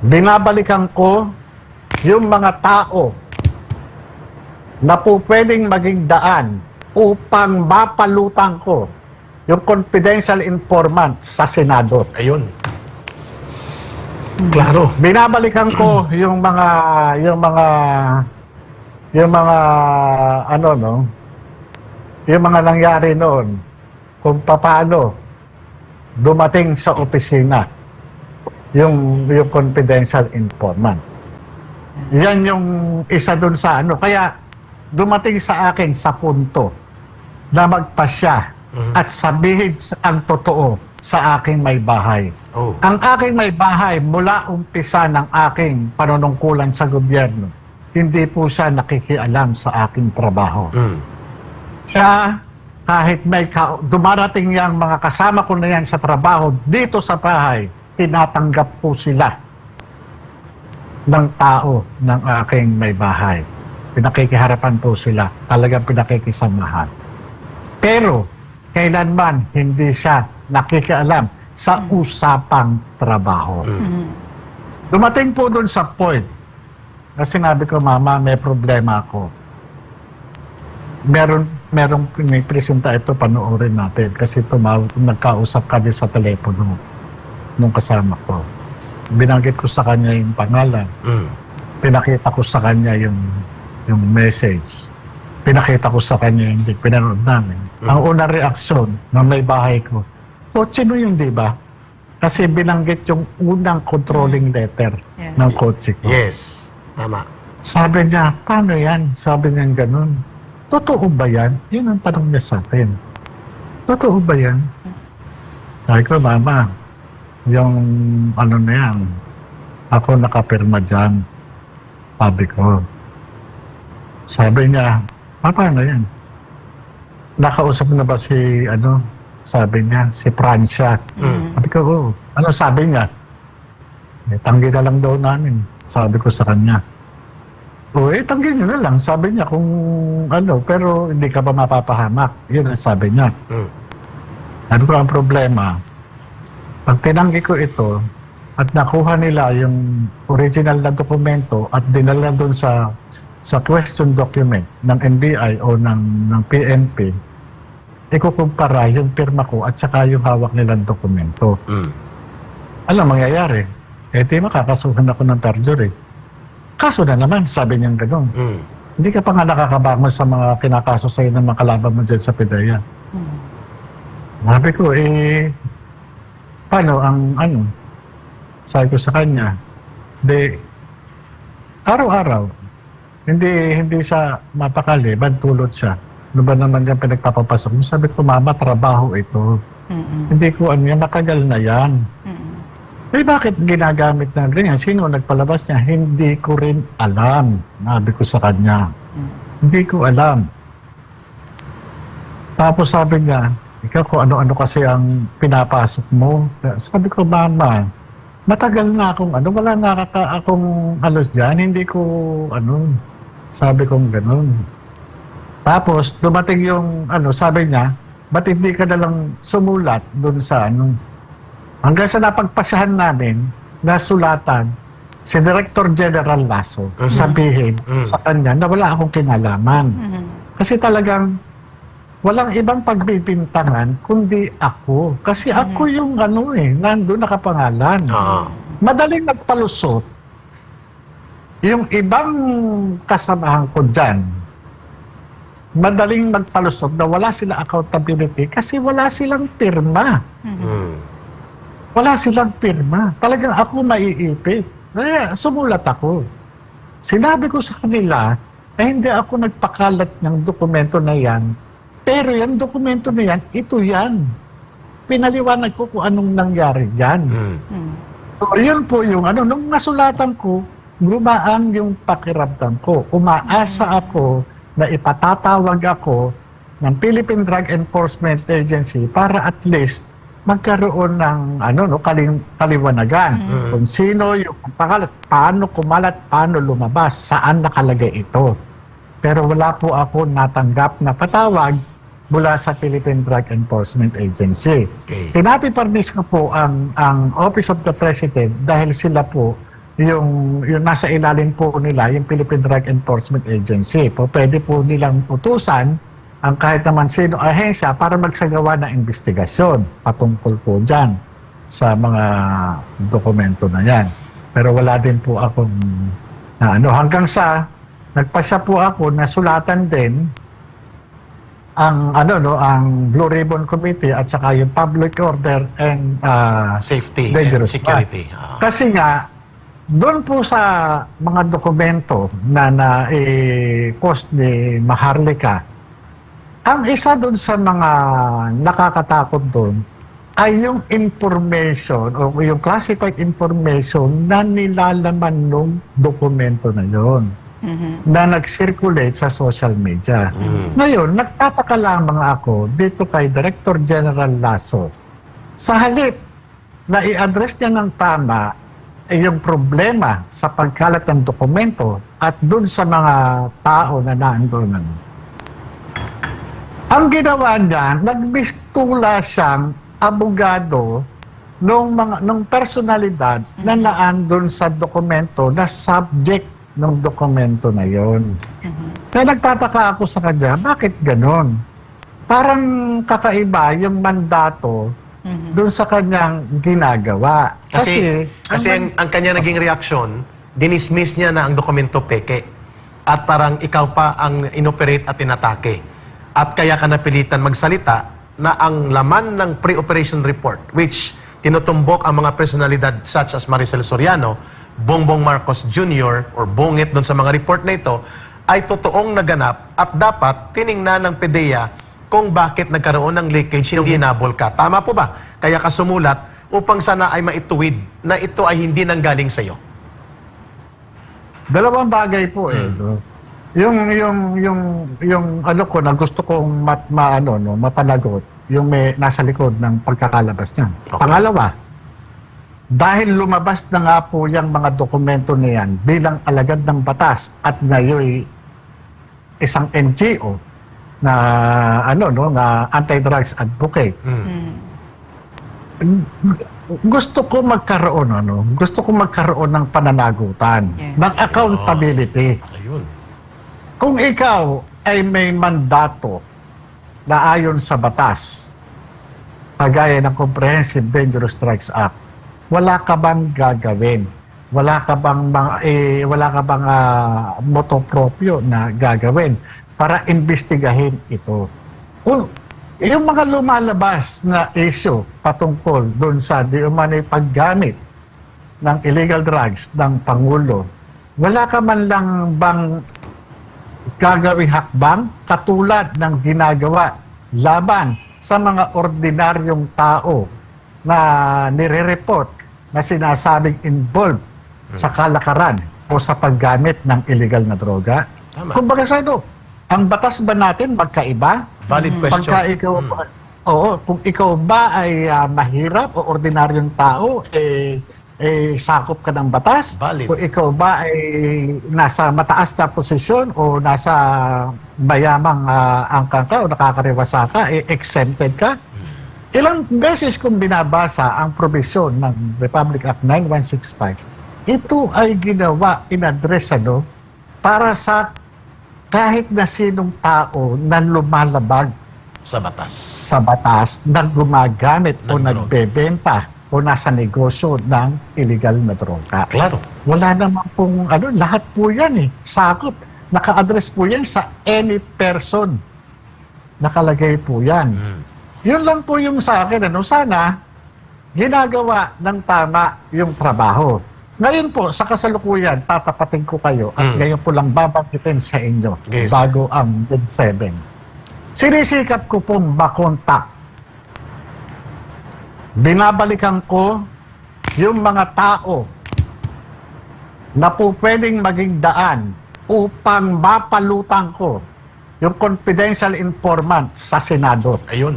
Binabalikan ko yung mga tao na po pwedeng maging daan upang mapalutang ko yung confidential informant sa Senado. Ayun. Klaro. Binabalikan ko yung mga yung mga nangyari noon kung paano dumating sa opisina yung confidential informant. Yan yung isa dun sa ano. Kaya dumating sa akin sa punto na magpasya at sabihin ang totoo sa aking may bahay. Oh. Ang aking may bahay mula umpisa ng aking panunungkulan sa gobyerno, hindi po siya nakikialam sa aking trabaho. Siya, kahit may dumarating yang mga kasama ko na yan sa trabaho dito sa bahay, tinatanggap po sila ng tao ng aking may bahay. Pinakikiharapan po sila. Talagang pinakikisamahan. Pero, kailanman hindi siya nakikialam sa usapang trabaho. Dumating po dun sa point na sinabi ko, Mama, may problema ako. Merong pinipresenta ito, panoorin natin. Kasi nagkausap kami sa telepono nung kasama ko. Binanggit ko sa kanya yung pangalan. Pinakita ko sa kanya yung message. Pinakita ko sa kanya yung pinanood namin. Ang unang reaksyon ng may bahay ko, kotse mo yun, di ba? Kasi binanggit yung unang controlling letter ng kotse ko. Yes. Tama. Sabi niya, paano yan? Sabi niya ganun. Totoo ba yan? Yun ang tanong niya sa akin. Totoo ba yan? Sabi ko, Mama, yung ano na yan, ako nakapirma dyan. Sabi ko. Sabi niya, paano yan? Nakausap na ba si, sabi niya, si Francia? Sabi ko, oh. Ano sabi niya? Tanggi na lang daw namin. Sabi ko sa kanya. O, tanggi niyo na lang. Sabi niya kung pero hindi ka ba mapapahamak? Yun ang sabi niya. Ano ko ang problema? Pag tinanggi ko ito, at nakuha nila yung original na dokumento at dinala doon sa question document ng NBI o ng PNP, ikukumpara yung pirma ko at saka yung hawak nilang dokumento. Alam, mangyayari, di makakasuhan ako ng perjury. Kaso na naman, sabi niyang gano'n. Hindi ka pa nga nakakabangon sa mga kinakaso sa'yo ng mga kalaban mo dyan sa PIDEA. Sabi ko, paano ang sabi ko sa kanya, araw-araw, hindi siya mapakali, bantulot siya. Ano ba naman yung pinagpapapasok mo? Sabi ko, Mama, trabaho ito. Hindi ko yan, nakagal na yan. Bakit ginagamit na ganyan? Sino nagpalabas niya? Hindi ko rin alam. Sabi ko sa kanya. Hindi ko alam. Tapos sabi niya, ikaw kung ano-ano kasi ang pinapasok mo. Sabi ko, Mama, matagal na akong wala na akong halos dyan. Hindi ko sabi kong ganun. Tapos, dumating yung, sabi niya, ba't hindi ka nalang sumulat dun sa hanggang sa napagpasahan namin na sulatan si Director General Lasso, sabihin sa kanya na wala akong kinalaman. Kasi talagang walang ibang pagbibintangan kundi ako. Kasi ako yung nandun nakapangalan. Madaling nagpalusot yung ibang kasamahan ko dyan. Madaling magpalusot na wala sila accountability kasi wala silang pirma. Wala silang pirma. Talagang ako maiipit. Kaya sumulat ako. Sinabi ko sa kanila na hindi ako nagpakalat ng dokumento na yan. Pero yung dokumento na yan, ito yan. Pinaliwanag ko kung anong nangyari dyan. So yun po yung nung nasulatan ko, gumaan yung pakiramdam ko. Umaasa ako na ipatatawag ako ng Philippine Drug Enforcement Agency para at least magkaroon ng kaliwanagan. Kung sino yung pagkalat, paano kumalat, paano lumabas, saan nakalagay ito. Pero wala po ako natanggap na patawag mula sa Philippine Drug Enforcement Agency. Pinapiparnis ko po ang Office of the President dahil sila po yung nasa ilalim po nila, yung Philippine Drug Enforcement Agency. Po, pwede po nilang utusan ang kahit naman sino ahensya para magsagawa ng investigasyon patungkol po dyan sa mga dokumento na yan. Pero wala din po akong hanggang sa nagpasya po ako na sulatan din ang ang Blue Ribbon Committee at saka yung Public Order and Safety and Dangerous Security. Drugs. Kasi nga doon po sa mga dokumento na post ni Maharlika, ang isa doon sa mga nakakatakot doon ay yung information o yung classified information na nilalaman ng dokumento na yon. Na nag-circulate sa social media. Ngayon, nagtataka lamang ako dito kay Director General Lasso. Sa halip na i-address niya ng tama yung problema sa pagkalat ng dokumento at dun sa mga tao na naandonan. Ang ginawa niya, nagbistula siyang abogado nung personalidad na naandun sa dokumento na subject ng dokumento na yon. Kaya nagtataka ako sa kanya, bakit ganon? Parang kakaiba yung mandato doon sa kanyang ginagawa. Kasi ang kanya naging reaksyon, dinismiss niya na ang dokumento peke. At parang ikaw pa ang inoperate at inatake. At kaya ka napilitan magsalita na ang laman ng pre-operation report, which tinutumbok ang mga personalidad such as Maricel Soriano, Bongbong Marcos Jr. or Bongit doon sa mga report na ito, ay totoong naganap at dapat tiningnan ng PDEA kung bakit nagkaroon ng leakage, hindi hinabol ka. Tama po ba? Kaya ka sumulat upang sana ay maituwid na ito ay hindi nanggaling sa iyo. Dalawang bagay po yung ano ko na gusto kong mapanagot, yung may nasa likod ng pagkakalabas niyan. Okay. Pangalawa, dahil lumabas na nga po yung mga dokumento na yan bilang alagad ng batas at ngayon isang NGO na na anti-drugs advocate. Gusto ko magkaroon ng pananagutan, ng accountability. Ayun. Kung ikaw ay may mandato na ayon sa batas, kagaya ng Comprehensive Dangerous Drugs Act, wala ka bang gagawin? Wala ka bang moto proprio na gagawin para imbestigahin ito? Yung mga lumalabas na issue patungkol doon sa di umano'y paggamit ng illegal drugs ng Pangulo, wala ka man lang bang gagawing hakbang katulad ng ginagawa laban sa mga ordinaryong tao na nire-report na sinasabing involved sa kalakaran o sa paggamit ng illegal na droga? Tama. Kumbaga sa ito, ang batas ba natin magkaiba? Valid question. Pagka ikaw, kung ikaw ba ay mahirap o ordinaryong tao, sakop ka ng batas? Valid. Kung ikaw ba ay nasa mataas na posisyon o nasa mayamang angkan ka o nakakariwasa ka, exempted ka? Ilang beses kong binabasa ang probisyon ng Republic Act 9165, ito ay ginawa, in-address para sa kahit na sinong tao na lumalabag sa batas na gumagamit o nagbebenta o nasa negosyo ng illegal na droga. Klaro. Wala naman pong lahat po yan sakop. Naka-address po yan sa any person. Nakalagay po yan. Yun lang po yung sa akin. Sana ginagawa ng tama yung trabaho. Ngayon po, sa kasalukuyan, tatapatin ko kayo at ngayon po lang babangkitin sa inyo bago ang Med 7. Sinisikap ko pong makontak. Binabalikan ko yung mga tao na po pwedeng maging daan upang mapalutang ko yung confidential informant sa Senado. Ayun.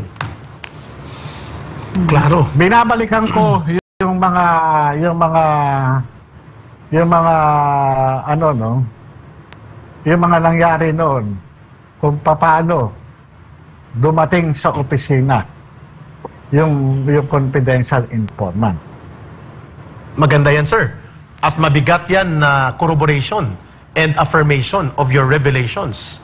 Klaro. Binabalikan ko yung mga nangyari noon kung paano dumating sa opisina yung confidential informant. Maganda yan, sir. At mabigat yan na corroboration and affirmation of your revelations.